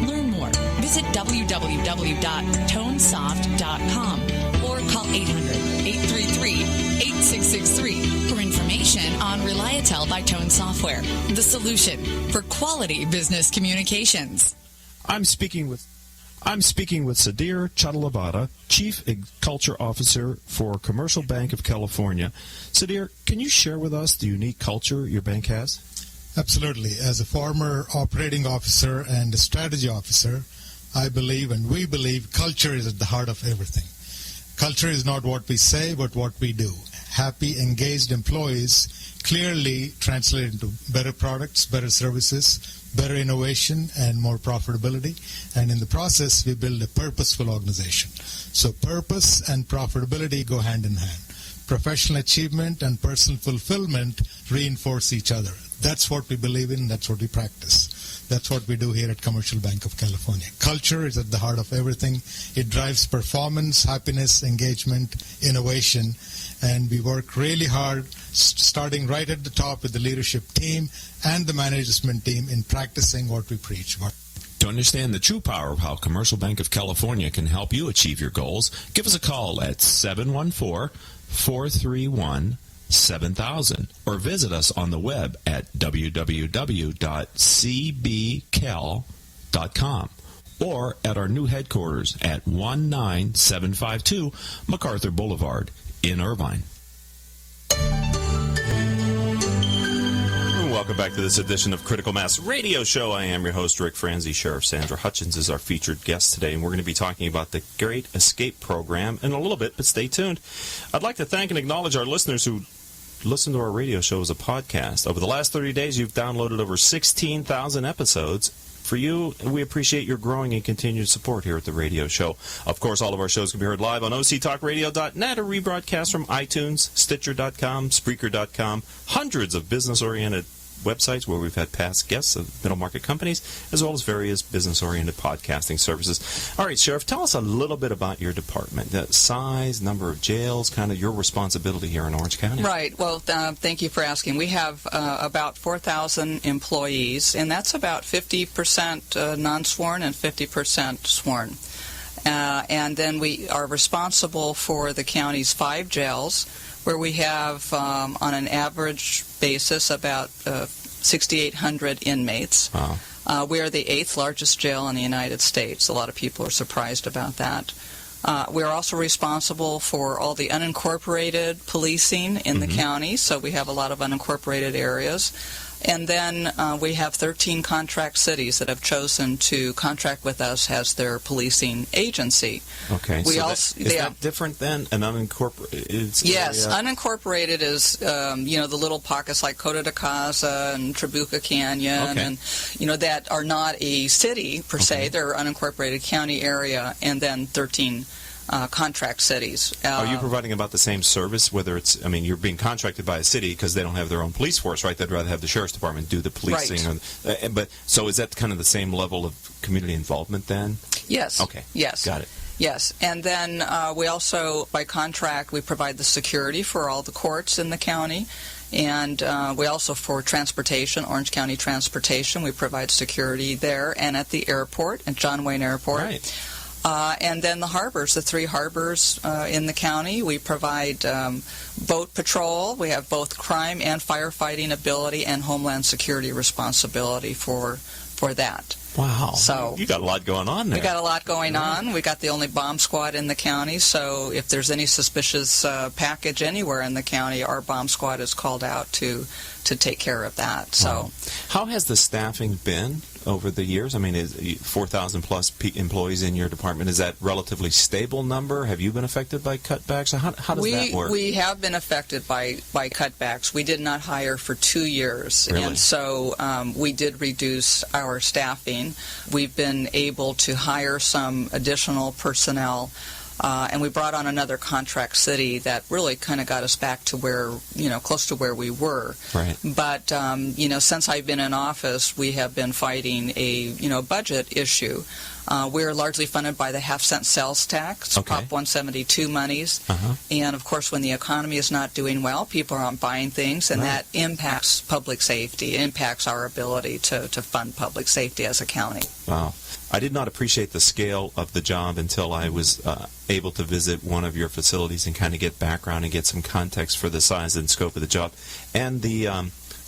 Learn more. Visit www.tonesoft.com or call 800-833-8663 for information on Reliatel by Tone Software, the solution for quality business communications. I'm speaking with Sudhir Chadalabada, Chief Culture Officer for Commercial Bank of California. Sudhir, can you share with us the unique culture your bank has? Absolutely. As a former operating officer and a strategy officer, I believe and we believe culture is at the heart of everything. Culture is not what we say, but what we do. Happy, engaged employees clearly translate into better products, better services, better innovation, and more profitability. And in the process, we build a purposeful organization. So purpose and profitability go hand in hand. Professional achievement and personal fulfillment reinforce each other. That's what we believe in. That's what we practice. That's what we do here at Commercial Bank of California. Culture is at the heart of everything. It drives performance, happiness, engagement, innovation. And we work really hard, starting right at the top with the leadership team and the management team in practicing what we preach. To understand the true power of how Commercial Bank of California can help you achieve your goals, give us a call at 714-431-7000 or visit us on the web at www.cbcal.com or at our new headquarters at 19752 MacArthur Boulevard in Irvine. Welcome back to this edition of Critical Mass Radio Show. I am your host, RIc Franzi. Sheriff Sandra Hutchins is our featured guest today, and we're going to be talking about the Great Escape Program in a little bit, but stay tuned. I'd like to thank and acknowledge our listeners who listen to our radio show as a podcast. Over the last 30 days, you've downloaded over 16,000 episodes. For you, we appreciate your growing and continued support here at the radio show. Of course, all of our shows can be heard live on octalkradio.net or rebroadcast from iTunes, Stitcher.com, Spreaker.com, hundreds of business-oriented websites where we've had past guests of middle market companies, as well as various business-oriented podcasting services. All right, Sheriff, tell us a little bit about your department, the size, number of jails, kind of your responsibility here in Orange County. Right. Well, thank you for asking. We have about 4,000 employees, and that's about 50% non-sworn and 50% sworn. And then we are responsible for the county's 5 jails, where we have, on an average basis, about 6,800 inmates. Wow. We are the 8th largest jail in the United States. A lot of people are surprised about that. We are also responsible for all the unincorporated policing in the county, so we have a lot of unincorporated areas. And then we have 13 contract cities that have chosen to contract with us as their policing agency. Okay, is that different than an unincorporated area? Yes, unincorporated is, the little pockets like Coto de Caza and Trabuco Canyon, and, that are not a city per se. They're unincorporated county area, and then 13 contract cities. Are you providing about the same service, whether it's, you're being contracted by a city because they don't have their own police force, right? They'd rather have the sheriff's department do the policing. Right. So is that kind of the same level of community involvement then? Yes. Okay. Yes. Got it. Yes. And then we also, by contract, we provide the security for all the courts in the county. And we also, for transportation, Orange County Transportation, we provide security there and at the airport, at John Wayne Airport. Right. And then the harbors, the 3 harbors in the county. We provide boat patrol. We have both crime and firefighting ability and homeland security responsibility for that. Wow. So you got a lot going on there. We got a lot going on. We got the only bomb squad in the county, so if there's any suspicious package anywhere in the county, our bomb squad is called out to take care of that. So, wow. How has the staffing been over the years? I mean, is 4,000 plus employees in your department, is that relatively stable number? Have you been affected by cutbacks? How does that work? We have been affected by cutbacks. We did not hire for 2 years, really? And so we did reduce our staffing. We've been able to hire some additional personnel. And we brought on another contract city that really kind of got us back to where, close to where we were. Right. But, since I've been in office, we have been fighting a, budget issue. We're largely funded by the half-cent sales tax, okay. Prop 172 monies. Uh-huh. And, of course, when the economy is not doing well, people aren't buying things, and right. that impacts public safety. It impacts our ability to fund public safety as a county. Wow. I did not appreciate the scale of the job until I was able to visit one of your facilities and kind of get background and get some context for the size and scope of the job and the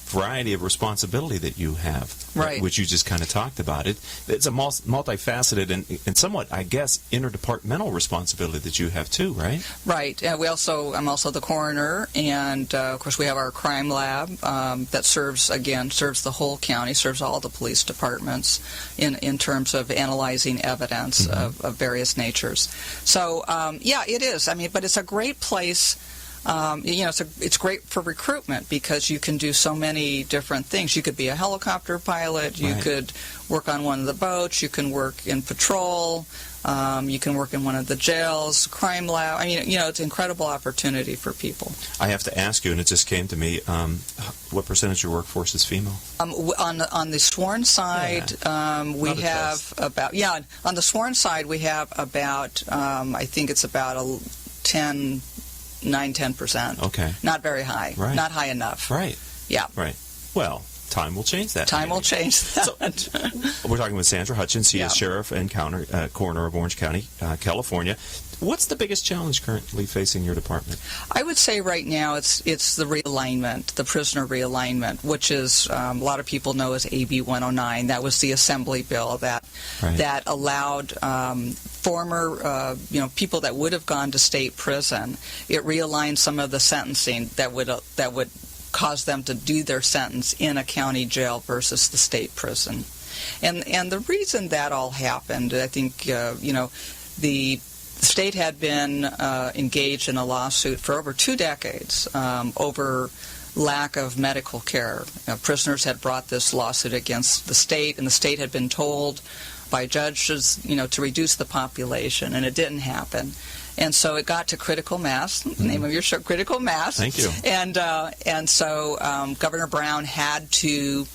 variety of responsibility that you have, right. which you just kind of talked about. It's a multifaceted and somewhat, I guess, interdepartmental responsibility that you have too, right? Right. I'm also the coroner, and of course we have our crime lab that serves the whole county, serves all the police departments in terms of analyzing evidence mm-hmm. of various natures. So it is. But it's a great place. It's great for recruitment because you can do so many different things. You could be a helicopter pilot. You right. could work on one of the boats. You can work in patrol. You can work in one of the jails, crime lab. It's an incredible opportunity for people. I have to ask you, and it just came to me, what percentage of your workforce is female? On the sworn side, we have about, on the sworn side, we have about, I think it's about 9-10%. Okay. Not very high. Right. Not high enough. Right. Yeah. Right. Well, time will change that. Time will change that. So, we're talking with Sandra Hutchins. She is Sheriff and Coroner of Orange County, California. What's the biggest challenge currently facing your department? I would say right now it's the realignment, the prisoner realignment, which is a lot of people know as AB 109. That was the assembly bill that allowed former people that would have gone to state prison. It realigned some of the sentencing that would cause them to do their sentence in a county jail versus the state prison. And the reason that all happened, I think, the state had been engaged in a lawsuit for over 2 decades over lack of medical care. Prisoners had brought this lawsuit against the state, and the state had been told by judges, to reduce the population, and it didn't happen. And so it got to critical mass, the name of your show, Critical Mass. Thank you. And so Governor Brown had to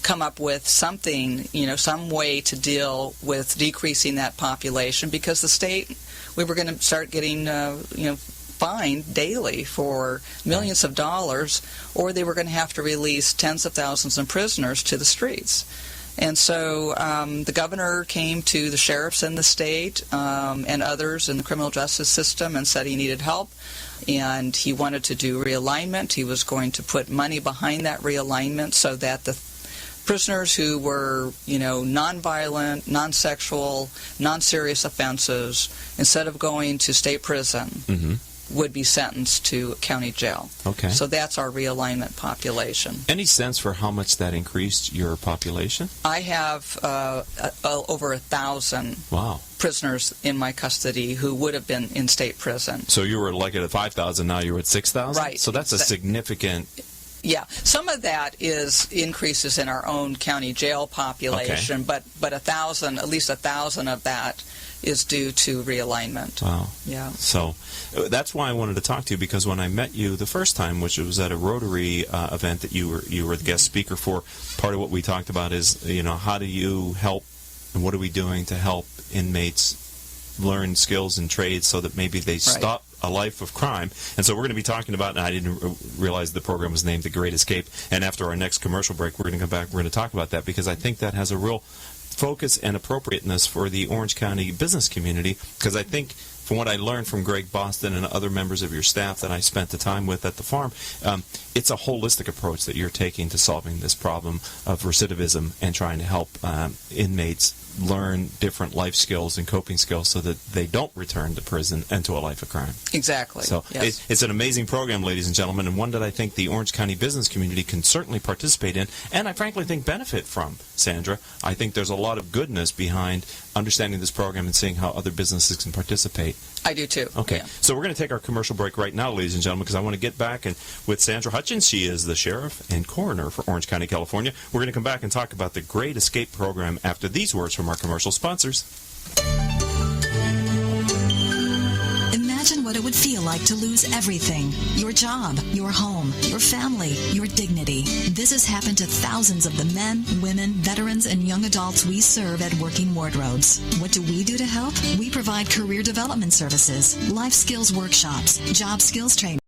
come up with something, some way to deal with decreasing that population, because the state, we were going to start getting, fined daily for millions of dollars, or they were going to have to release tens of thousands of prisoners to the streets. And so the governor came to the sheriffs in the state and others in the criminal justice system and said he needed help, and he wanted to do realignment. He was going to put money behind that realignment so that the prisoners who were, nonviolent, non-sexual, non-serious offenses, instead of going to state prison, mm-hmm. would be sentenced to county jail. Okay. So that's our realignment population. Any sense for how much that increased your population? I have over 1,000 prisoners in my custody who would have been in state prison. So you were like at 5,000, now you're at 6,000? Right. So that's a significant... Yeah, some of that is increases in our own county jail population, okay. but at least 1,000 of that is due to realignment. Wow. Yeah. So that's why I wanted to talk to you, because when I met you the first time, which was at a Rotary event that you were the guest speaker for, part of what we talked about is, how do you help and what are we doing to help inmates learn skills and trades so that maybe they stop a life of crime. And so we're going to be talking about, and I didn't realize the program was named The Great Escape, and after our next commercial break, we're going to come back, we're going to talk about that, because I think that has a real focus and appropriateness for the Orange County business community, because I think from what I learned from Greg Boston and other members of your staff that I spent the time with at the farm, it's a holistic approach that you're taking to solving this problem of recidivism and trying to help inmates learn different life skills and coping skills so that they don't return to prison and to a life of crime. Exactly. So yes. It's an amazing program, ladies and gentlemen, and one that I think the Orange County business community can certainly participate in, and I frankly think benefit from, Sandra. I think there's a lot of goodness behind understanding this program and seeing how other businesses can participate. I do too. Okay, yeah. So we're going to take our commercial break right now, ladies and gentlemen, because I want to get back and with Sandra Hutchins. She is the sheriff and coroner for Orange County, California. We're going to come back and talk about the Great Escape program after these words from our commercial sponsors. Imagine what it would feel like to lose everything. Your job, your home, your family, your dignity. This has happened to thousands of the men, women, veterans, and young adults we serve at Working Wardrobes. What do we do to help? We provide career development services, life skills workshops, job skills training,